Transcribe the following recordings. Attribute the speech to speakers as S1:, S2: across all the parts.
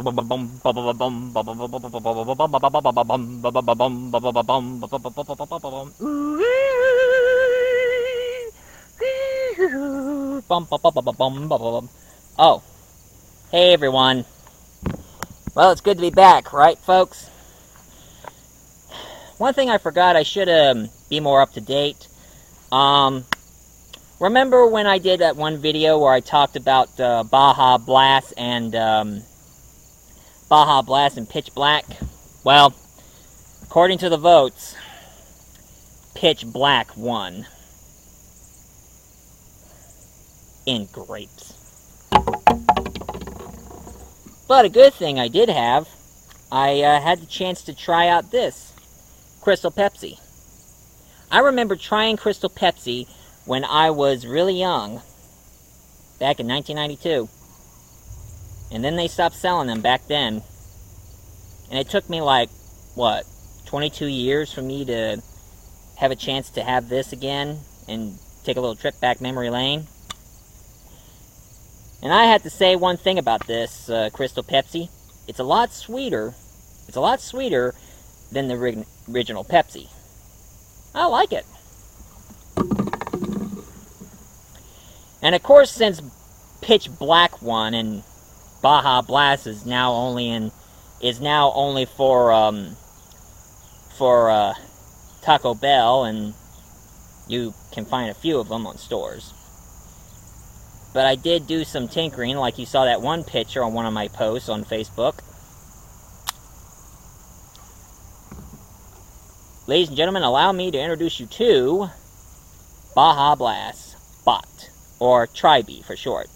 S1: Oh, hey everyone. Well, it's good to be back, right, folks? One thing I forgot, I should be more up to date. Remember when I did that one video where I talked about Baja Blast and Pitch Black? Well, according to the votes, Pitch Black won. In grapes. But a good thing I did have, I had the chance to try out this Crystal Pepsi. I remember trying Crystal Pepsi when I was really young, back in 1992. And then they stopped selling them back then. And it took me like, 22 years for me to have a chance to have this again and take a little trip back memory lane. And I had to say one thing about this Crystal Pepsi. It's a lot sweeter. It's a lot sweeter than the original Pepsi. I like it. And of course, since Pitch Black won and Baja Blast is now only for Taco Bell, and you can find a few of them on stores. But I did do some tinkering, like you saw that one picture on one of my posts on Facebook. Ladies and gentlemen, allow me to introduce you to Baja Blast Bot, or Tri-B for short.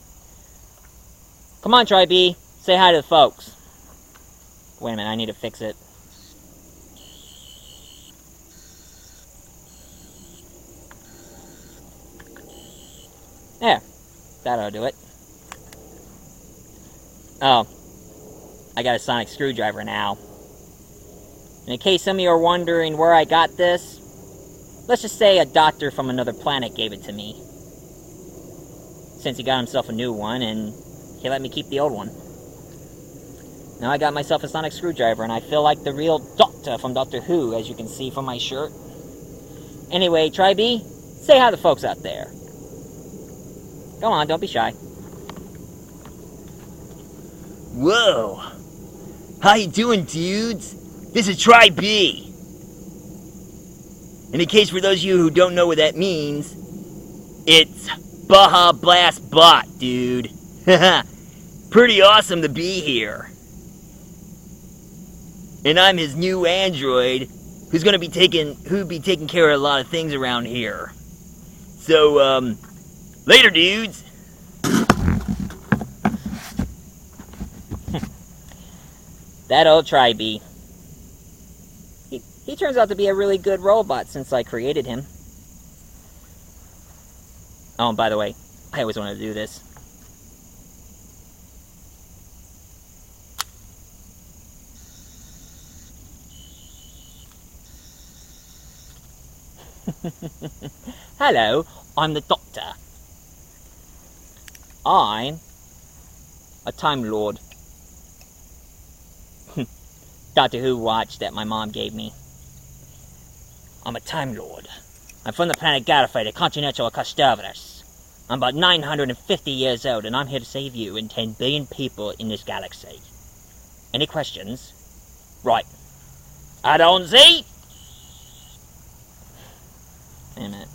S1: Come on, Tri-B, say hi to the folks. Wait a minute, I need to fix it. There. That ought to do it. Oh. I got a sonic screwdriver now. And in case some of you are wondering where I got this, let's just say a doctor from another planet gave it to me. Since he got himself a new one, and he let me keep the old one. Now I got myself a sonic screwdriver, and I feel like the real Doctor from Doctor Who, as you can see from my shirt. Anyway, Tri-B, say hi to the folks out there. Go on, don't be shy.
S2: Whoa! How you doing, dudes? This is Tri-B. And in case for those of you who don't know what that means, it's Baja Blast Bot, dude. Pretty awesome to be here. And I'm his new android, who'll be taking care of a lot of things around here. So, later, dudes.
S1: That old Tri-B. He turns out to be a really good robot since I created him. Oh, and by the way, I always wanted to do this. Hello, I'm the Doctor. I'm a Time Lord. Doctor Who watch that my mom gave me. I'm a Time Lord. I'm from the planet Gallifrey, the Continental Custoverus. I'm about 950 years old, and I'm here to save you and 10 billion people in this galaxy. Any questions? Right. I don't see. Wait a minute.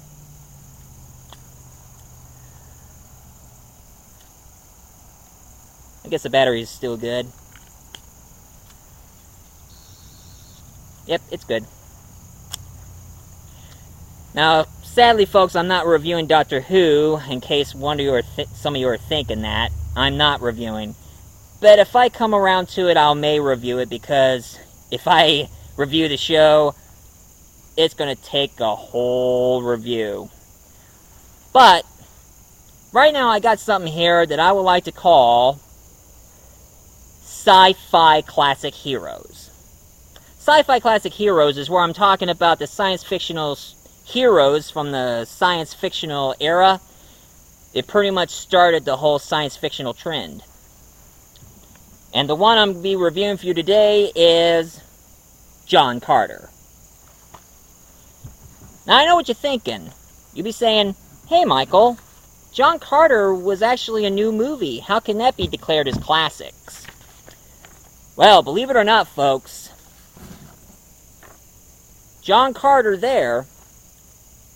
S1: I guess the battery is still good. Yep, it's good. Now, sadly, folks, I'm not reviewing Doctor Who, in case some of you are thinking that. I'm not reviewing. But if I come around to it, I may review it, because if I review the show, it's going to take a whole review. But, right now I got something here that I would like to call Sci-Fi Classic Heroes. Sci-Fi Classic Heroes is where I'm talking about the science fictional heroes from the science fictional era. It pretty much started the whole science fictional trend. And the one I'm going to be reviewing for you today is John Carter. Now, I know what you're thinking. You'll be saying, hey, Michael, John Carter was actually a new movie. How can that be declared as classics? Well, believe it or not, folks, John Carter there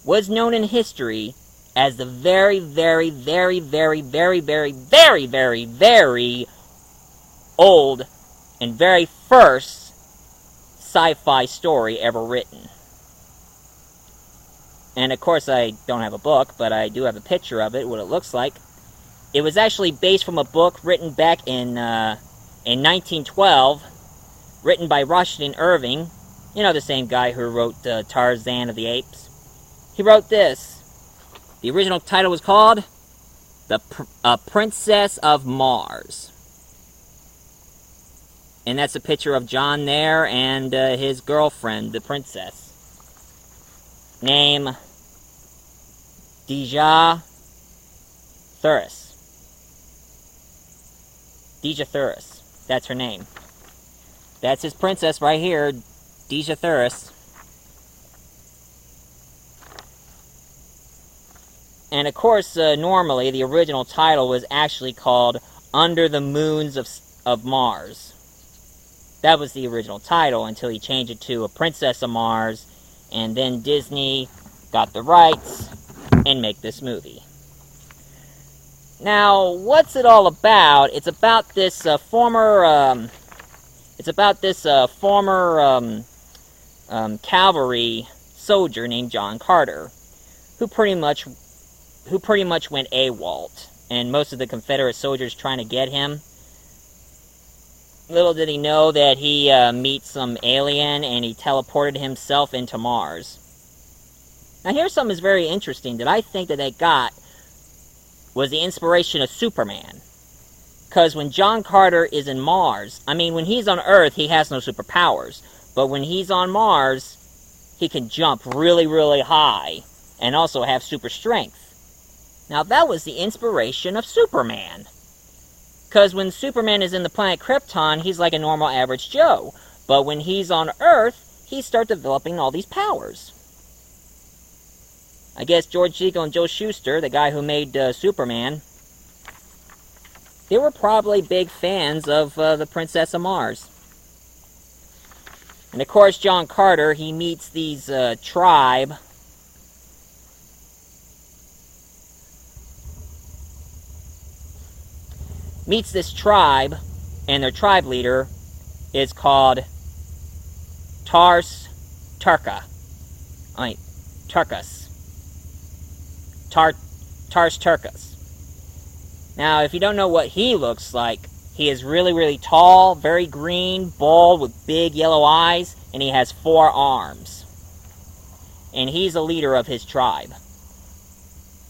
S1: was known in history as the very, very, very, very, very, very, very, very, very old and very first sci-fi story ever written. And of course I don't have a book, but I do have a picture of it, what it looks like. It was actually based from a book written back in 1912, written by Washington Irving. You know, the same guy who wrote Tarzan of the Apes. He wrote this. The original title was called The Princess of Mars. And that's a picture of John there and his girlfriend, the princess. Name Dejah Thoris. Dejah Thoris. That's her name. That's his princess right here, Dejah Thoris. And of course, normally the original title was actually called Under the Moons of Mars. That was the original title until he changed it to A Princess of Mars, and then Disney got the rights and make this movie. Now, what's it all about? It's about this former cavalry soldier named John Carter, who pretty much went AWOL, and most of the Confederate soldiers trying to get him. Little did he know that he meets some alien and he teleported himself into Mars. Now here's something that's very interesting that I think that they got was the inspiration of Superman. Because when John Carter is in Mars, I mean, when he's on Earth, he has no superpowers. But when he's on Mars, he can jump really, really high and also have super strength. Now that was the inspiration of Superman. Because when Superman is in the planet Krypton, he's like a normal average Joe. But when he's on Earth, he starts developing all these powers. I guess George Siegel and Joe Shuster, the guy who made Superman, they were probably big fans of the Princess of Mars. And of course, John Carter, he meets these tribe. Meets this tribe, and their tribe leader is called Turkus. Now, if you don't know what he looks like, he is really, really tall, very green, bald, with big yellow eyes, and he has 4 arms. And he's a leader of his tribe,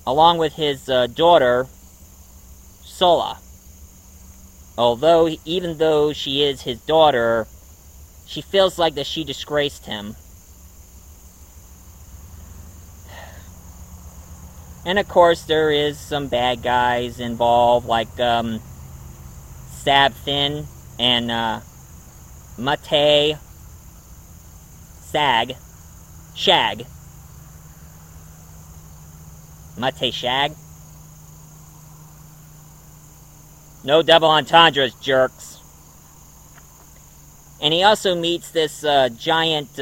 S1: along with his daughter, Sola. Although, even though she is his daughter, she feels like that she disgraced him. And of course, there is some bad guys involved, like Sabthin and Mate Shag. Mate Shag. No double entendres, jerks. And he also meets this giant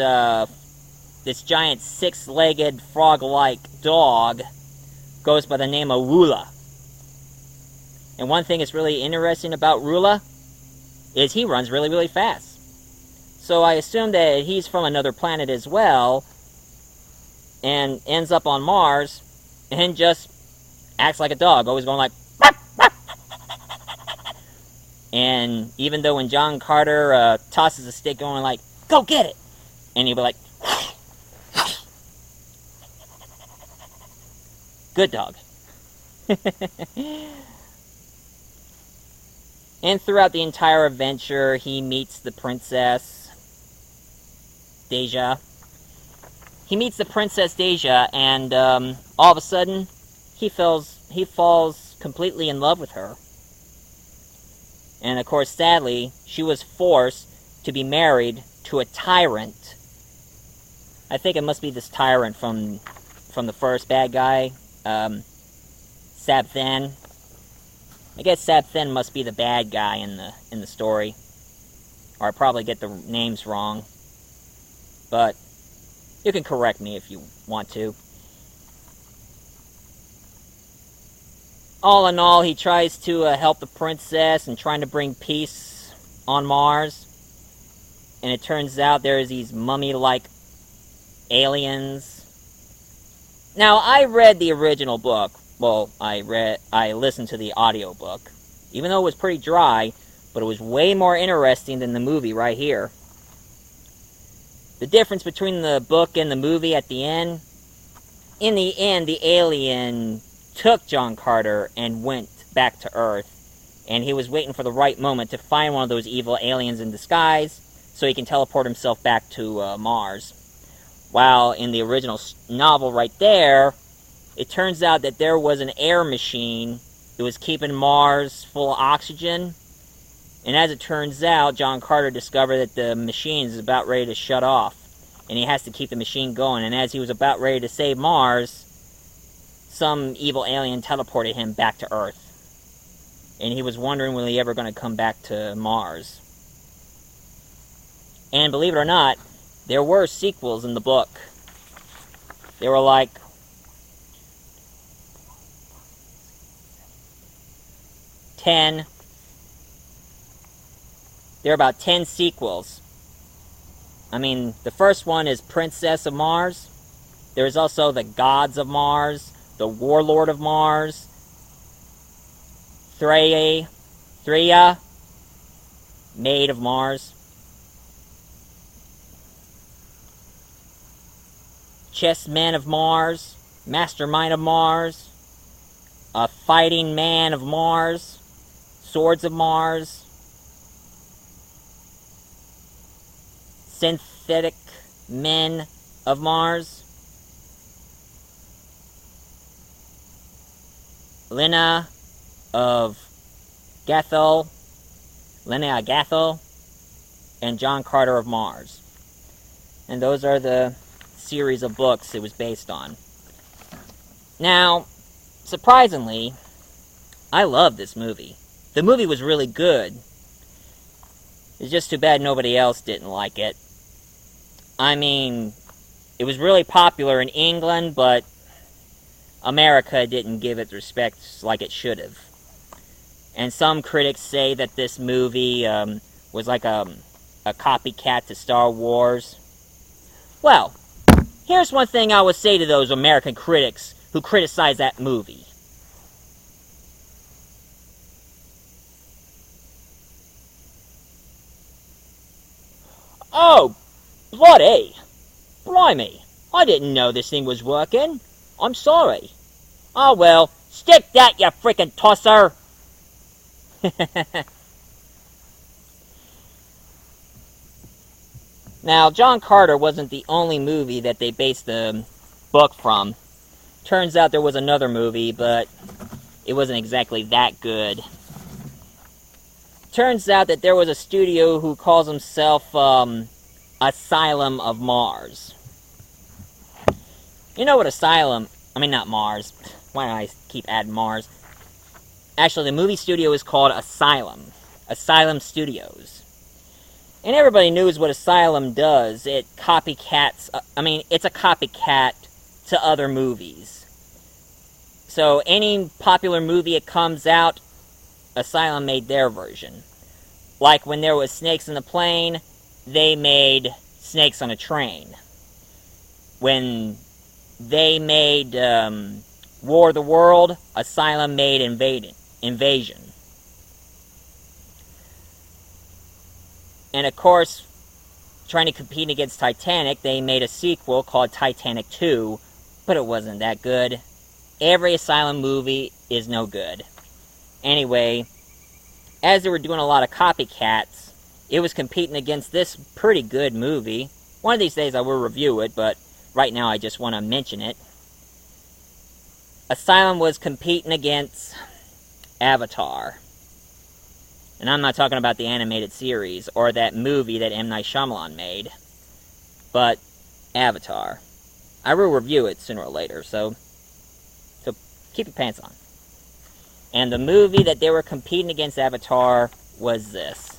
S1: 6-legged frog-like dog. Goes by the name of Rula. And one thing that's really interesting about Rula is he runs really, really fast. So I assume that he's from another planet as well, and ends up on Mars, and just acts like a dog, always going like. And even though when John Carter tosses a stick, going like, "Go get it," and he'll be like, "Good dog." And throughout the entire adventure, he meets the princess Dejah. He meets the princess Dejah, and all of a sudden, he falls completely in love with her. And of course, sadly, she was forced to be married to a tyrant. I think it must be this tyrant from the first bad guy, Sab-Than. I guess Sab-Than must be the bad guy in the story. Or I probably get the names wrong. But you can correct me if you want to. All in all, he tries to help the princess and trying to bring peace on Mars. And it turns out there's these mummy-like aliens. Now, I read the original book. Well, I listened to the audiobook. Even though it was pretty dry, but it was way more interesting than the movie right here. The difference between the book and the movie at the end, in the end, the alien took John Carter and went back to Earth. And he was waiting for the right moment to find one of those evil aliens in disguise so he can teleport himself back to Mars. While in the original novel right there, it turns out that there was an air machine that was keeping Mars full of oxygen. And as it turns out, John Carter discovered that the machine is about ready to shut off. And he has to keep the machine going. And as he was about ready to save Mars, some evil alien teleported him back to Earth. And he was wondering when he ever going to come back to Mars. And believe it or not, there were sequels in the book. There were like 10. There are about 10 sequels. I mean, the first one is Princess of Mars. There's also the Gods of Mars, the Warlord of Mars, Threa, Maid of Mars, Chessman of Mars, Mastermind of Mars, a Fighting Man of Mars, Swords of Mars, Synthetic Men of Mars, Lena of Gathol, and John Carter of Mars. And those are the series of books it was based on. Now, surprisingly, I love this movie. The movie was really good. It's just too bad nobody else didn't like it. I mean, it was really popular in England, but America didn't give it respect like it should have. And some critics say that this movie was like a copycat to Star Wars. Well, here's one thing I would say to those American critics who criticize that movie. Oh, bloody! Blimey, I didn't know this thing was working. I'm sorry. Oh well, stick that, you frickin' tosser! Now, John Carter wasn't the only movie that they based the book from. Turns out there was another movie, but it wasn't exactly that good. Turns out that there was a studio who calls himself Asylum of Mars. You know what not Mars. Why do I keep adding Mars? Actually, the movie studio is called Asylum. Asylum Studios. And everybody knows what Asylum does. It copycats... it's a copycat to other movies. So, any popular movie that comes out, Asylum made their version. Like when there was Snakes in the Plane, they made Snakes on a Train. When they made War of the World, Asylum made Invasion. And of course, trying to compete against Titanic, they made a sequel called Titanic 2, but it wasn't that good. Every Asylum movie is no good. Anyway, as they were doing a lot of copycats, it was competing against this pretty good movie. One of these days I will review it, but right now I just want to mention it. Asylum was competing against Avatar. And I'm not talking about the animated series or that movie that M. Night Shyamalan made, but Avatar. I will review it sooner or later, so keep your pants on. And the movie that they were competing against Avatar was this.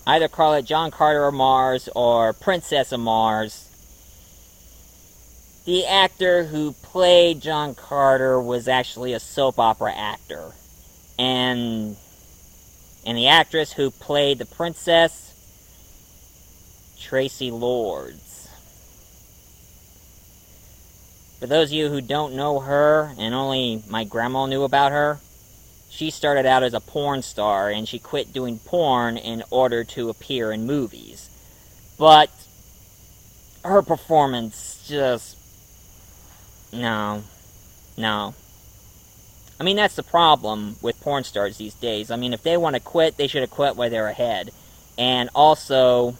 S1: Either call it John Carter of Mars or Princess of Mars. The actor who played John Carter was actually a soap opera actor. And the actress who played the princess, Tracy Lords. For those of you who don't know her, and only my grandma knew about her, she started out as a porn star, and she quit doing porn in order to appear in movies. But her performance just... No. I mean, that's the problem with porn stars these days. I mean, if they want to quit, they should have quit while they're ahead. And also,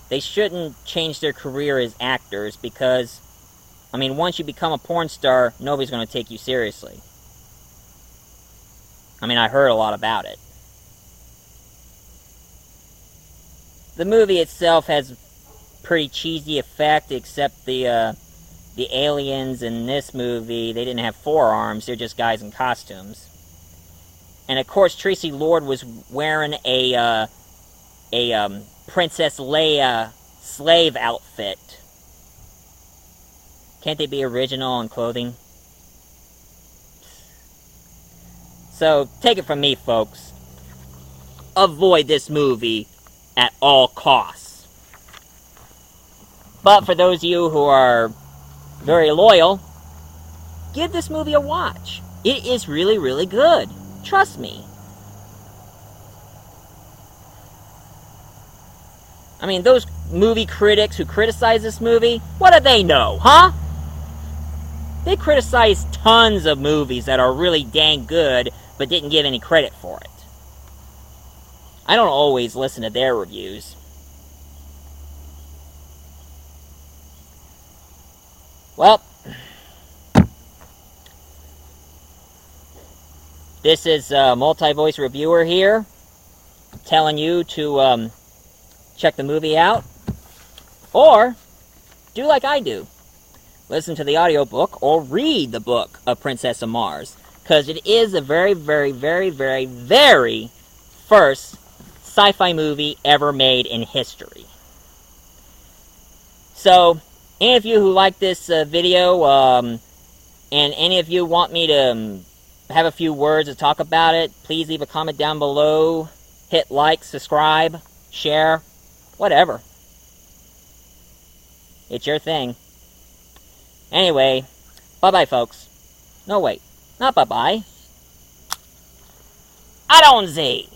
S1: they shouldn't change their career as actors because, I mean, once you become a porn star, nobody's going to take you seriously. I mean, I heard a lot about it. The movie itself has pretty cheesy effect, except the aliens in this movie, they didn't have forearms, they're just guys in costumes. And of course, Tracy Lord was wearing a Princess Leia slave outfit. Can't they be original in clothing? So, take it from me, folks. Avoid this movie at all costs. But for those of you who are very loyal, give this movie a watch. It is really, really good. Trust me. I mean, those movie critics who criticize this movie, what do they know, huh? They criticize tons of movies that are really dang good, but didn't give any credit for it. I don't always listen to their reviews. Well, this is a multi-voice reviewer here, telling you to check the movie out, or do like I do. Listen to the audiobook or read the book of Princess of Mars, because it is the very, very, very, very, very first sci-fi movie ever made in history. So, any of you who like this video, and any of you want me to have a few words to talk about it, please leave a comment down below, hit like, subscribe, share, whatever. It's your thing. Anyway, bye-bye, folks. No, wait. Not bye-bye. Adonzi!